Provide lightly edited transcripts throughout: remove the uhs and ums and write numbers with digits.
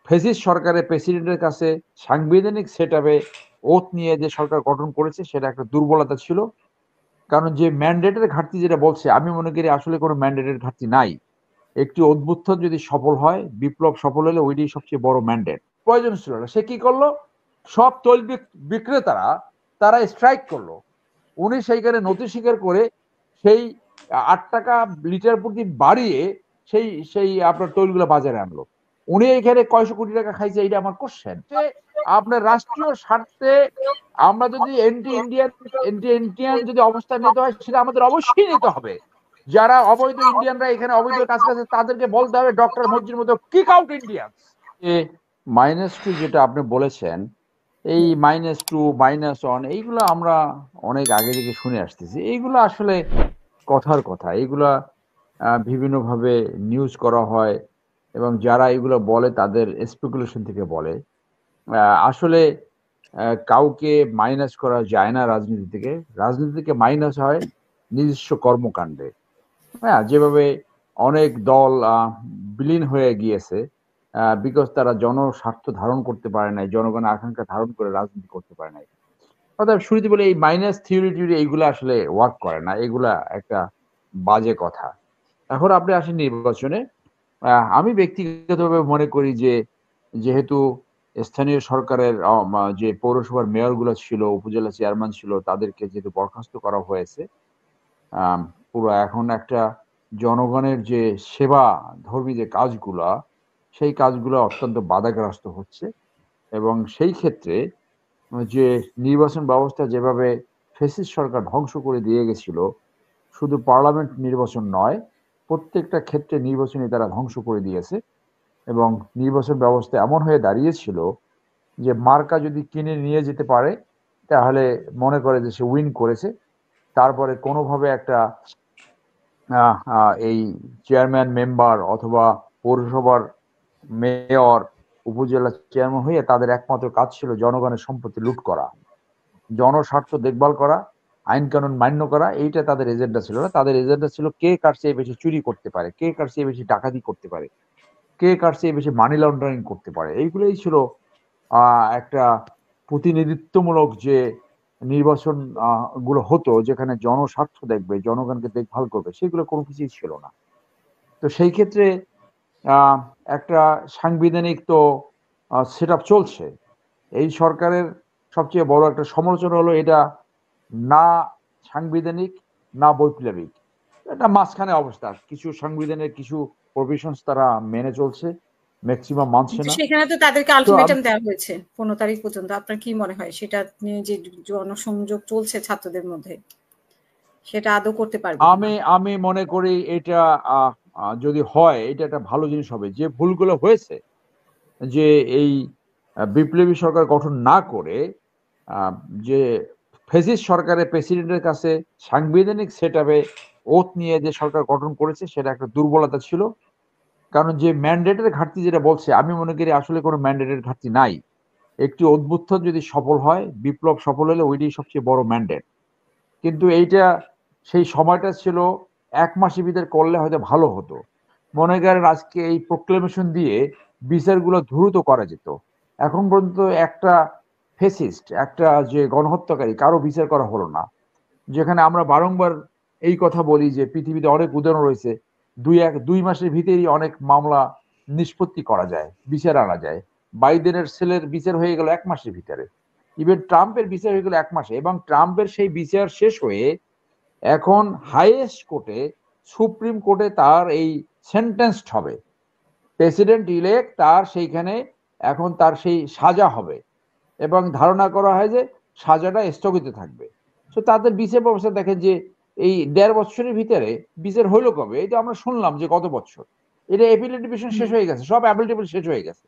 Fascist সরকারের প্রেসিডেন্টের কাছে সাংবিধানিক সেটআপে ওথ নিয়ে যে সরকার গঠন করেছে সেটা একটা দুর্বলতা ছিল। কারণ যে ম্যান্ডেটের ঘাটতি যেটা বলছে, আমি মনে করি আসলে কোনো ম্যান্ডেটের ঘাটতি নাই। একটি অভ্যুত্থান যদি সফল হয়, বিপ্লব সফল হলে ওইটাই সবচেয়ে বড় ম্যান্ডেট। প্রয়োজন ছিল না। সে কি করলো? সব তৈল বিক্রেতারা তারা স্ট্রাইক করলো। উনি সেইখানে নথি স্বীকার করে সেই ৮ টাকা লিটার প্রতি বাড়িয়ে সেই সেই আপনার তৈলগুলো বাজারে আনলো। উনি এখানে কয়শো কোটি টাকা খাইছে, এটা আমার কোশ্চেন। আপনার রাষ্ট্রীয় স্বার্থে আমরা যদি এন্টি ইন্ডিয়ান যদি অবস্থান নিতে হয়, সেটা আমাদের অবশ্যই নিতে হবে। যারা অবৈধ ইন্ডিয়ানরা এখানে অবৈধ কাজ করছে তাদেরকে বলতে হবে ডক্টর মর্জির মতো কিক আউট ইন্ডিয়ান। -2 যেটা আপনি বলেছেন, এই -2 -1 এইগুলো আমরা অনেক আগে থেকে শুনে আসতেছি। এইগুলো আসলে কথার কথা। এইগুলা বিভিন্নভাবে নিউজ করা হয় এবং যারা এগুলো বলে তাদের স্পেকুলেশন থেকে বলে। আসলে কাউকে মাইনাস করা যায় না রাজনীতি থেকে। রাজনীতি থেকে মাইনাস হয় নিজস্ব কর্মকাণ্ডে। হ্যাঁ, যেভাবে অনেক দল বিলীন হয়ে গিয়েছে বিকজ তারা জনস্বার্থ ধারণ করতে পারে নাই, জনগণের আকাঙ্ক্ষা ধারণ করে রাজনীতি করতে পারে নাই। অর্থাৎ শুরুতে বলে এই মাইনাস থিওরি এইগুলো আসলে ওয়ার্ক করে না, এগুলা একটা বাজে কথা। এখন আপনি আসেন নির্বাচনে। আমি ব্যক্তিগতভাবে মনে করি যে যেহেতু স্থানীয় সরকারের যে পৌরসভার মেয়রগুলো ছিল, উপজেলা চেয়ারম্যান ছিল, তাদেরকে যেহেতু বরখাস্ত করা হয়েছে, আম পুরো এখন একটা জনগণের যে সেবা ধর্মী যে কাজগুলা, সেই কাজগুলো অত্যন্ত বাধাগ্রস্ত হচ্ছে। এবং সেই ক্ষেত্রে যে নির্বাচন ব্যবস্থা যেভাবে ফ্যাসিস্ট সরকার ধ্বংস করে দিয়ে গেছিল, শুধু পার্লামেন্ট নির্বাচন নয়, প্রত্যেকটা ক্ষেত্রে নির্বাচনই তারা ধ্বংস করে দিয়েছে। এবং নির্বাচন ব্যবস্থা এমন হয়ে দাঁড়িয়েছিল যে মার্কা যদি কিনে নিয়ে যেতে পারে তাহলে মনে করে যে সে উইন করেছে। তারপরে কোনোভাবে একটা এই চেয়ারম্যান মেম্বার অথবা পৌরসভার মেয়র, উপজেলা চেয়ারম্যান হয়ে তাদের একমাত্র কাজ ছিল জনগণের সম্পত্তি লুট করা, জনস্বার্থ দেখভাল করা, আইন কানুন মান্য করা। এইটা তাদের এজেন্ডা ছিল না। তাদের এজেন্ডা ছিল কে কার চেয়ে বেশি চুরি করতে পারে, কে কার চেয়ে বেশি ডাকাতি করতে পারে, কে কার চেয়ে বেশি মানি লন্ডারিং করতে পারে। এইগুলোই ছিল একটা প্রতিনিধিত্বমূলক যে নির্বাচন গুলো হতো, যেখানে জনস্বার্থ দেখবে, জনগণকে দেখভাল করবে, সেগুলো কোনো কিছুই ছিল না। তো সেই ক্ষেত্রে আহ, একটা সাংবিধানিক তো সেট আপ চলছে। এই সরকারের সবচেয়ে বড় একটা সমালোচনা হলো এটা না সাংবিধানিক না বৈপ্লবিক, এটা মাঝখানে অবস্থা। কিছু সাংবিধানের কিছু প্রভিশনস তারা মেনে চলছে, ম্যাক্সিমাম মানছে কিন্তু না। সেখানে তো তাদেরকে তো আলটিমেটাম দেওয়া হয়েছে 15 তারিখ পর্যন্ত। আপনার কি মনে হয় সেটা নিয়ে যে জনসংযোগ চলছে ছাত্রদের মধ্যে, সেটা আদৌ করতে পারবে কিনা? আমি আমি মনে করি এটা যদি হয় এটা একটা ভালো জিনিস হবে। যে ভুলগুলো হয়েছে, যে এই বিপ্লবী সরকার গঠন না করে আহ, যে ফেসিস্ট সরকারের প্রেসিডেন্টের কাছে সাংবিধানিক সেটআপে ওথ নিয়ে যে সরকার গঠন করেছে সেটা একটা দুর্বলতা ছিল। কারণ যে ম্যান্ডেটের ঘাটতি যেটা বলছে, আমি মনে করি আসলে কোনো ম্যান্ডেটের ঘাটতি নাই। একটি অভ্যুত্থান যদি সফল হয়, বিপ্লব সফল হলে ওইটাই সবচেয়ে বড় ম্যান্ডেট। কিন্তু এইটা সেই সময়টা ছিল 1 মাসের ভিতরে করলে হয়তো ভালো হতো। মনে করেন আজকে এই প্রোক্লেমেশন দিয়ে বিচারগুলো দ্রুত করা যেত। এখন পর্যন্ত একটা ফেসিস্ট, একটা যে গণহত্যাকারী, কারো বিচার করা হলো না। যেখানে আমরা বারংবার এই কথা বলি যে পৃথিবীতে অনেক উদাহরণ রয়েছে, 2 মাসের ভিতরেই অনেক মামলা নিষ্পত্তি করা যায়, বিচার আনা যায়। বাইডেনের ছেলের বিচার হয়ে গেল 1 মাসের ভিতরে। ইভেন ট্রাম্পের বিচার হয়ে গেল 1 মাসে। এবং ট্রাম্পের সেই বিচার শেষ হয়ে এখন হাইয়েস্ট কোর্টে, সুপ্রিম কোর্টে তার এই সেন্টেন্সড হবে। প্রেসিডেন্ট ইলেক্ট তার সেইখানে এখন তার সেই সাজা হবে এবং ধারণা করা হয় যে সাজাটা স্থগিত থাকবে। তো তাদের বিচার ব্যবস্থা দেখেন যে এই 1.5 বছরের ভিতরে বিচার হইলো কবে? এই তো আমরা শুনলাম যে গত বছর এটা অ্যাপিলেট ডিভিশন শেষ হয়ে গেছে, সব অ্যাপিল টেবিল শেষ হয়ে গেছে।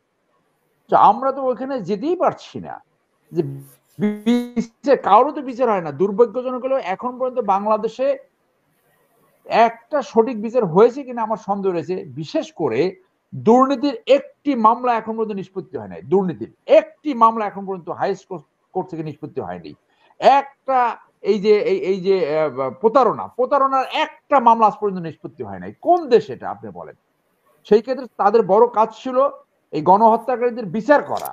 তো আমরা তো ওখানে যেতেই পারছি না। যে বিচার কারোর তো বিচার হয় না। দুর্ভাগ্যজনক হলেও এখন পর্যন্ত বাংলাদেশে একটা সঠিক বিচার হয়েছে কিনা আমার সন্দেহ রয়েছে। বিশেষ করে দুর্নীতির একটি মামলা এখন পর্যন্ত নিষ্পত্তি হয় নাই। দুর্নীতির একটি মামলা এখন পর্যন্ত হাইয়েস্ট কোর্ট থেকে নিষ্পত্তি হয়নি। একটা এই যে প্রতারণার একটা মামলা আজ পর্যন্ত নিষ্পত্তি হয় নাই। কোন দেশ এটা আপনি বলেন? সেই ক্ষেত্রে তাদের বড় কাজ ছিল এই গণহত্যাকারীদের বিচার করা,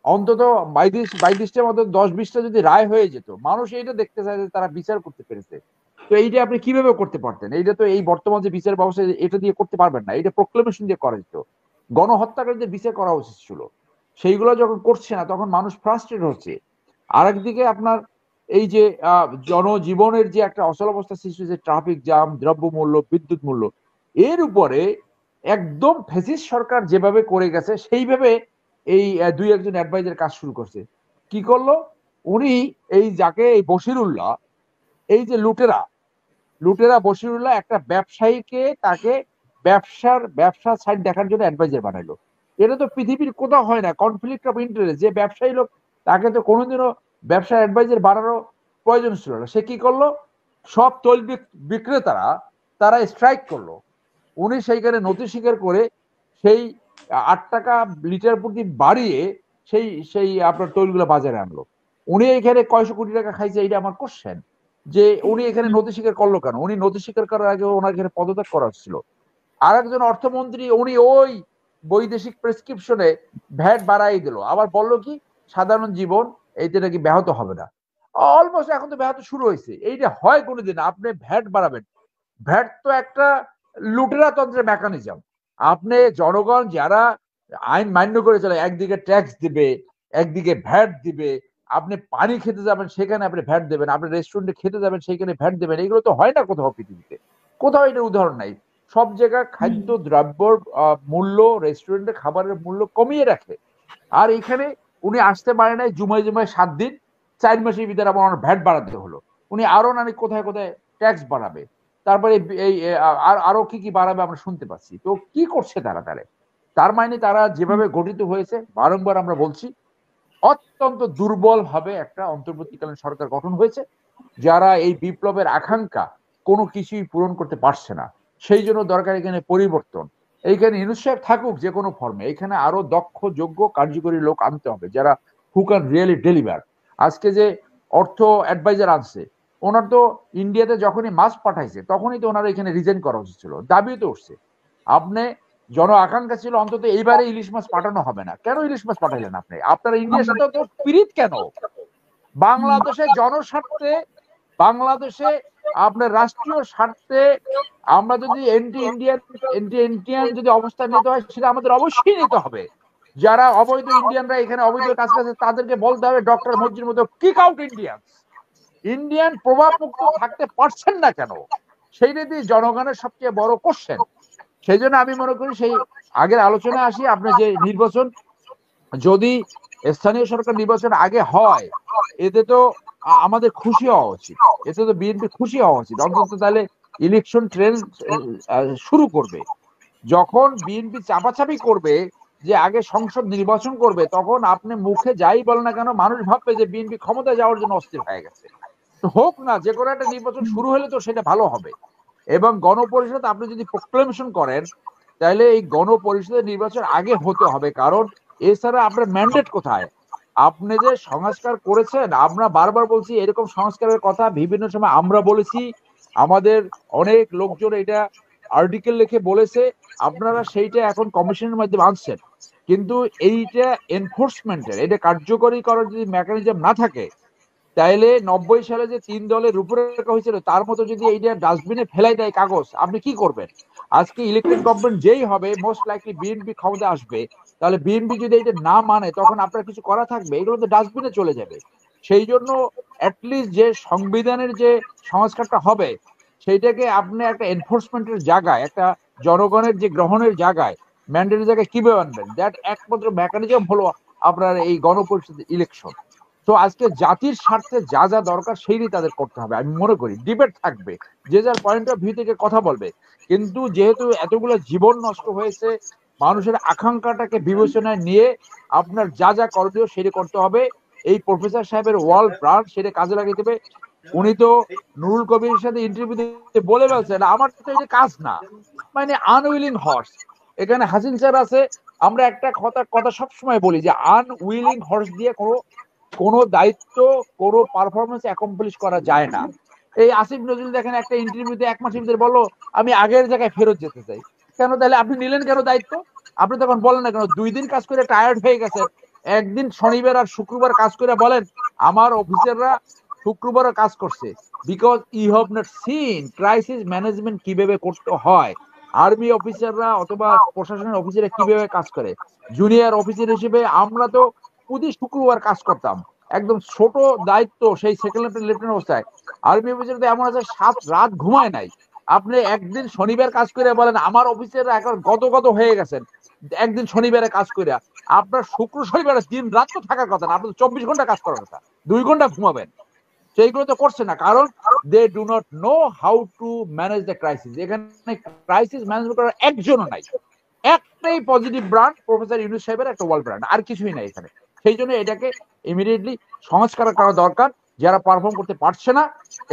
অন্তত 22টার মতো 10-20টা যদি রায় হয়ে যেত, মানুষ এইটা দেখতে চায় যে তারা বিচার করতে পেরেছে। তো এইটা আপনি কিভাবে করতে পারতেন? এইটা তো এই বর্তমান যে বিচার ব্যবস্থা এটা দিয়ে করতে পারবেন না, এটা প্রোক্লেমেশন দিয়ে করা যেত। গণহত্যাকারীদের বিচার করা উচিত ছিল। সেইগুলো যখন করছে না তখন মানুষ ফ্রাস্ট্রেট হচ্ছে। আরেকদিকে আপনার এই যে জনজীবনের যে একটা অচলাবস্থা সৃষ্টি হয়েছে, ট্রাফিক জ্যাম, দ্রব্যমূল্য, বিদ্যুৎ মূল্য, এর উপরে একদম ফ্যাসিস্ট সরকার যেভাবে করে গেছে সেইভাবে এই দুই একজন অ্যাডভাইজার কাজ শুরু করছে। কি করলো উনি? এই যাকে এই বশিরুল্লাহ, এই যে লুটেরা বশিরুল্লাহ একটা ব্যবসায়ীকে তাকে ব্যবসা সাইড দেখার জন্য অ্যাডভাইজার বানাইলো। এটা তো পৃথিবীর কোথাও হয় না, কনফ্লিক্ট অফ ইন্টারেস্ট। যে ব্যবসায়ী লোক, তাকে তো কোনোদিনও ব্যবসা অ্যাডভাইজার বানানোর প্রয়োজন ছিল না। সে কি করলো? সব তৈল বিক্রেতারা তারা স্ট্রাইক করলো। উনি সেইখানে নথি স্বীকার করে সেই 8 টাকা লিটার প্রতি বাড়িয়ে সেই আপনার তৈলগুলো বাজারে আনলো। উনি এখানে কয়শো কোটি টাকা খাইছে, এটা আমার কোশ্চেন। যে উনি এখানে নথি স্বীকার করলো কেন? উনি নথি স্বীকার করার আগে ওনার এখানে পদত্যাগ করা ছিল। আর একজন অর্থমন্ত্রী, উনি ওই বৈদেশিক প্রেসক্রিপশনে ভ্যাট বাড়াই দিল, আবার বললো কি সাধারণ জীবন এইটা নাকি ব্যাহত হবে না। অলমোস্ট এখন তো ব্যাহত শুরু হয়েছে। এইটা হয় কোনোদিন আপনি ভ্যাট বাড়াবেন? ভ্যাট তো একটা লুটেরা তন্ত্রের মেকানিজম। আপনি জনগণ যারা আইন মান্য করে চলে, একদিকে ট্যাক্স দিবে, একদিকে ভ্যাট দিবে। আপনি পানি খেতে যাবেন সেখানে আপনি ভ্যাট দেবেন, আপনি রেস্টুরেন্টে খেতে যাবেন সেখানে ভ্যাট দেবেন। এগুলো তো হয় না কোথাও পৃথিবীতে, কোথাও এটার উদাহরণ নাই। সব জায়গায় খাদ্য দ্রব্যর মূল্য, রেস্টুরেন্টে খাবারের মূল্য কমিয়ে রাখে। আর এখানে উনি আসতে পারে নাই জুমায় 7 দিন, 4 মাসের ভিতরে আমার ভ্যাট বাড়াতে হলো। উনি আরো নানি কোথায় কোথায় ট্যাক্স বাড়াবে, তারপরে এই আরো কি কি বাড়াবে আমরা শুনতে পাচ্ছি। তো কি করছে তারা? তার মানে তারা যেভাবে গঠিত হয়েছে, বারংবার আমরা বলছি, অত্যন্ত দুর্বল ভাবে একটা অন্তর্বর্তীকালীন সরকার গঠন হয়েছে, যারা এই বিপ্লবের আকাঙ্ক্ষা কোনো কিছুই পূরণ করতে পারছে না। সেই জন্য দরকার এখানে পরিবর্তন। এইখানে ইউনূস সাহেব থাকুক যে কোনো ফর্মে, এখানে আরো দক্ষ, যোগ্য, কার্যকরী লোক আনতে হবে যারা হু ক্যান রিয়েলি ডেলিভার। আজকে যে অর্থ অ্যাডভাইজার আনছে, ওনার তো ইন্ডিয়াতে যখনই মাছ পাঠাইছে তখনই তো ওনার এখানে রিজাইন করা উচিত ছিল, দাবিও তো উঠছে। আপনি জন আকাঙ্ক্ষা ছিল অন্তত এইবারে ইলিশ মাছ পাঠানো হবে না, কেন ইলিশ মাছ পাঠাইলেন আপনি? আপনারা ইন্ডিয়ার সাথে তো পিরিত কেন? বাংলাদেশের জনস্বার্থে, বাংলাদেশে আপনার রাষ্ট্রীয় স্বার্থে আমরা যদি এন্টি ইন্ডিয়ান যদি অবস্থান নিতে হয়, সেটা আমাদের অবশ্যই নিতে হবে। যারা অবৈধ ইন্ডিয়ানরা এখানে অবৈধ কাজ করছে তাদেরকে বলতে হবে ডক্টর মর্জির মতো কিক আউট ইন্ডিয়ান। ইন্ডিয়ান প্রভাব মুক্ত থাকতে পারছেন না কেন? সেইটা দিয়ে জনগণের সবচেয়ে বড় কোশ্চেন। সেই জন্য আমি মনে করি সেই আগের আলোচনা আসি, আপনি যে নির্বাচন যদি স্থানীয় সরকার নির্বাচন আগে হয়, এতে তো আমাদের খুশি হওয়া উচিত, এতে তো বিএনপি খুশি হওয়া উচিত। অন্তত তাহলে ইলেকশন ট্রেন শুরু করবে। যখন বিএনপি চাপাচাপি করবে যে আগে সংসদ নির্বাচন করবে, তখন আপনি মুখে যাই বলেন না কেন, মানুষ ভাববে যে বিএনপি ক্ষমতায় যাওয়ার জন্য অস্থির হয়ে গেছে। তো হোক না, যে কোনো একটা নির্বাচন শুরু হলে তো সেটা ভালো হবে। এবং গণপরিষদ আপনি যদি প্রোক্লেমেশন করেন, তাহলে এই গণপরিষদের নির্বাচন আগে হতে হবে। কারণ এছাড়া আপনার ম্যান্ডেট কোথায়? আপনি যে সংস্কার করেছেন, আমরা বারবার বলছি এরকম সংস্কারের কথা, বিভিন্ন সময় আমরা বলেছি, আমাদের অনেক লোকজন এটা আর্টিকেল লিখে বলেছে, আপনারা সেইটা এখন কমিশনের মাধ্যমে আনছেন। কিন্তু এইটা এনফোর্সমেন্টের, এটা কার্যকরী করার যদি মেকানিজম না থাকে, তাইলে 90 সালে যে 3 দলের রূপরেখা হয়েছিল তার মতো যদি এইটা ডাস্টবিনে ফেলাই দেয় কাগজ, আপনি কি করবেন? আজকে ইলেকটেড গভর্নমেন্ট যেই হবে, মোস্ট লাইকলি বিএনপি ক্ষমতা আসবে, তাহলে বিএনপি যদি এটা না মানে তখন আপনার কিছু করা থাকবে? এগুলো তো ডাস্টবিনে চলে যাবে। সেই জন্য অ্যাটলিস্ট যে সংবিধানের যে সংস্কারটা হবে, সেইটাকে আপনি একটা এনফোর্সমেন্টের জায়গায়, একটা জনগণের যে গ্রহণের জায়গায়, ম্যান্ডেটের জায়গায় কিভাবে আনবেন? দ্যাট একমাত্র মেকানিজম হলো আপনার এই গণপরিষদ ইলেকশন। তো আজকে জাতির স্বার্থে যা যা দরকার সেইটাই তাদের করতে হবে। আমি মনে করি ডিবেট থাকবে, যে যার পয়েন্ট অফ ভিউ থেকে কথা বলবে, কিন্তু যেহেতু এতগুলো জীবন নষ্ট হয়েছে, মানুষের আকাঙ্ক্ষাটাকে বিবেচনায় নিয়ে আপনার যা যা করণীয় সেটা করতে হবে। এই প্রফেসর সাহেবের ওয়ার্ল্ড ব্রান্ড সেটা কাজে লাগিয়ে দেবে। উনি তো নুরুল কবিরের সাথে ইন্টারভিউতে বলে বলছেন, আমার তো এটা কাজ না, মানে আনউইলিং হর্স। এখানে হাসিন স্যার আছে, আমরা একটা কথা সবসময় বলি যে আনউইলিং হর্স দিয়ে কোনো দায়িত্ব, কোনো পারফরমেন্স অ্যাকমপ্লিশ করা যায় না। এই আসিফ নজরুল দেখেন একটা ইন্টারভিউতে 1 মাসের ভিতরে বললো আমি আগের জায়গায় ফেরত যেতে চাই। কেন? তাহলে আপনি নিলেন কেন দায়িত্ব? আপনি তখন বলেন না কেন 2 দিন কাজ করে টায়ার্ড হয়ে গেছেন, একদিন শনিবার আর শুক্রবার কাজ করে বলেন আমার অফিসাররা শুক্রবারও কাজ করছে, because you have not seen crisis management কিভাবে করতে হয়। আর্মি অফিসাররা অথবা প্রশাসনের অফিসাররা কিভাবে কাজ করে, জুনিয়র অফিসার হিসেবে আমরা তো প্রতি শুক্রবার কাজ করতাম, একদম ছোট দায়িত্ব সেই সেকেন্ড লেফটেন্যান্ট অবস্থায়। আর্মি অফিসার তো এমন আছে 7 রাত ঘুমায় নাই। আপনি একদিন শনিবার কাজ করে বলেন আমার অফিসাররা এখন গত হয়ে গেছেন একদিন শনিবারে কাজ করে, আপনার শুক্র শনিবারে দিন রাত তো থাকার কথা না, আপনার 24 ঘন্টা কাজ করার কথা, 2 ঘন্টা ঘুমাবেন। সেইগুলো তো করছে না, কারণ they do not know how to manage the crisis. এখানে ক্রাইসিস ম্যানেজমেন্ট করার একজনও নাই, একটাই পজিটিভ ব্র্যান্ড প্রফেসর ইউনূস সাহেবের একটা ওয়ার্ল্ড ব্র্যান্ড, আর কিছুই নাই এখানে। সেই জন্য এটাকে ইমিডিয়েটলি সংস্কার করা দরকার। যারা পারফর্ম করতে পারছে না,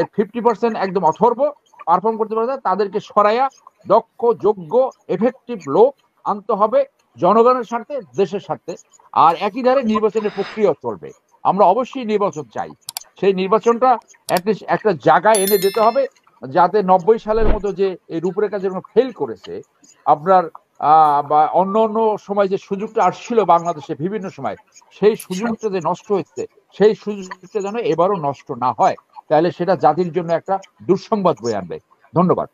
এর 50% একদম অথর্ব পারফর্ম করতে পারছে না, তাদেরকে সরাইয়া দক্ষ যোগ্য এফেক্টিভ লোক আনতে হবে জনগণের স্বার্থে, দেশের স্বার্থে। আর একই ধারে নির্বাচনের প্রক্রিয়া চলবে, আমরা অবশ্যই নির্বাচন চাই। সেই নির্বাচনটা একটা জায়গায় এনে দিতে হবে, যাতে 90 সালের মতো যে এই রূপরেখা যেরকম ফেল করেছে আপনার বা অন্য অন্য সময় যে সুযোগটা আসছিল বাংলাদেশে বিভিন্ন সময়, সেই সুযোগটা যে নষ্ট হচ্ছে, সেই সুযোগটা যেন এবারও নষ্ট না হয়, তাহলে সেটা জাতির জন্য একটা দুঃসংবাদ বয়ে আনবে। ধন্যবাদ।